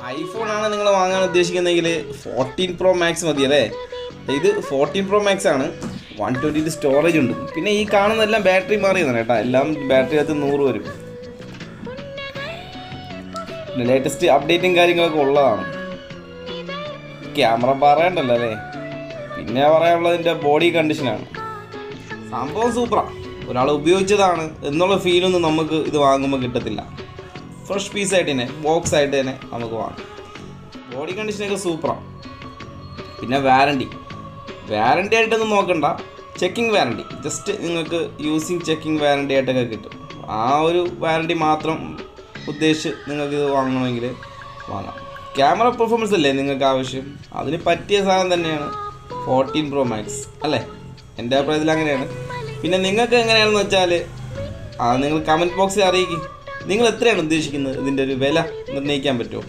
ഐഫോണാണ് നിങ്ങൾ വാങ്ങാൻ ഉദ്ദേശിക്കുന്നതെങ്കിൽ 14 Pro Max മതി അല്ലേ. ഇത് 14 Pro Max ആണ്. 120 സ്റ്റോറേജ് ഉണ്ട്. പിന്നെ ഈ കാണുന്നതെല്ലാം ബാറ്ററി മാറിയതാണ് കേട്ടോ. എല്ലാം ബാറ്ററി അകത്ത് 100 വരും. പിന്നെ ലേറ്റസ്റ്റ് അപ്ഡേറ്റും കാര്യങ്ങളൊക്കെ ഉള്ളതാണ്. ക്യാമറ പറയണ്ടല്ലോ അല്ലേ. പിന്നെ പറയാനുള്ളതിൻ്റെ ബോഡി കണ്ടീഷനാണ്. സംഭവം സൂപ്പറാണ്. ഒരാൾ ഉപയോഗിച്ചതാണ് എന്നുള്ള ഫീലൊന്നും നമുക്ക് ഇത് വാങ്ങുമ്പോൾ കിട്ടത്തില്ല. ഫ്രഷ് പീസായിട്ട് തന്നെ ബോക്സ് ആയിട്ട് തന്നെ നമുക്ക് വാങ്ങാം. ബോഡി കണ്ടീഷനൊക്കെ സൂപ്പറാണ്. പിന്നെ വാറണ്ടി ആയിട്ടൊന്നും നോക്കണ്ട. ചെക്കിംഗ് വാറണ്ടി ജസ്റ്റ് നിങ്ങൾക്ക് യൂസിങ് ചെക്കിംഗ് വാറണ്ടി ആയിട്ടൊക്കെ കിട്ടും. ആ ഒരു വാറണ്ടി മാത്രം ഉദ്ദേശിച്ച് നിങ്ങൾക്ക് ഇത് വാങ്ങണമെങ്കിൽ വാങ്ങാം. ക്യാമറ പെർഫോമൻസ് അല്ലേ നിങ്ങൾക്ക് ആവശ്യം, അതിന് പറ്റിയ സാധനം തന്നെയാണ് 14 Pro Max അല്ലേ. എൻ്റെ അഭിപ്രായത്തിൽ അങ്ങനെയാണ്. പിന്നെ നിങ്ങൾക്ക് എങ്ങനെയാണെന്ന് വെച്ചാൽ നിങ്ങൾ കമൻറ്റ് ബോക്സിൽ അറിയിക്കും. നിങ്ങൾ എത്രയാണ് ഉദ്ദേശിക്കുന്നത്, ഇതിൻ്റെ ഒരു വില നിർണ്ണയിക്കാൻ പറ്റുമോ?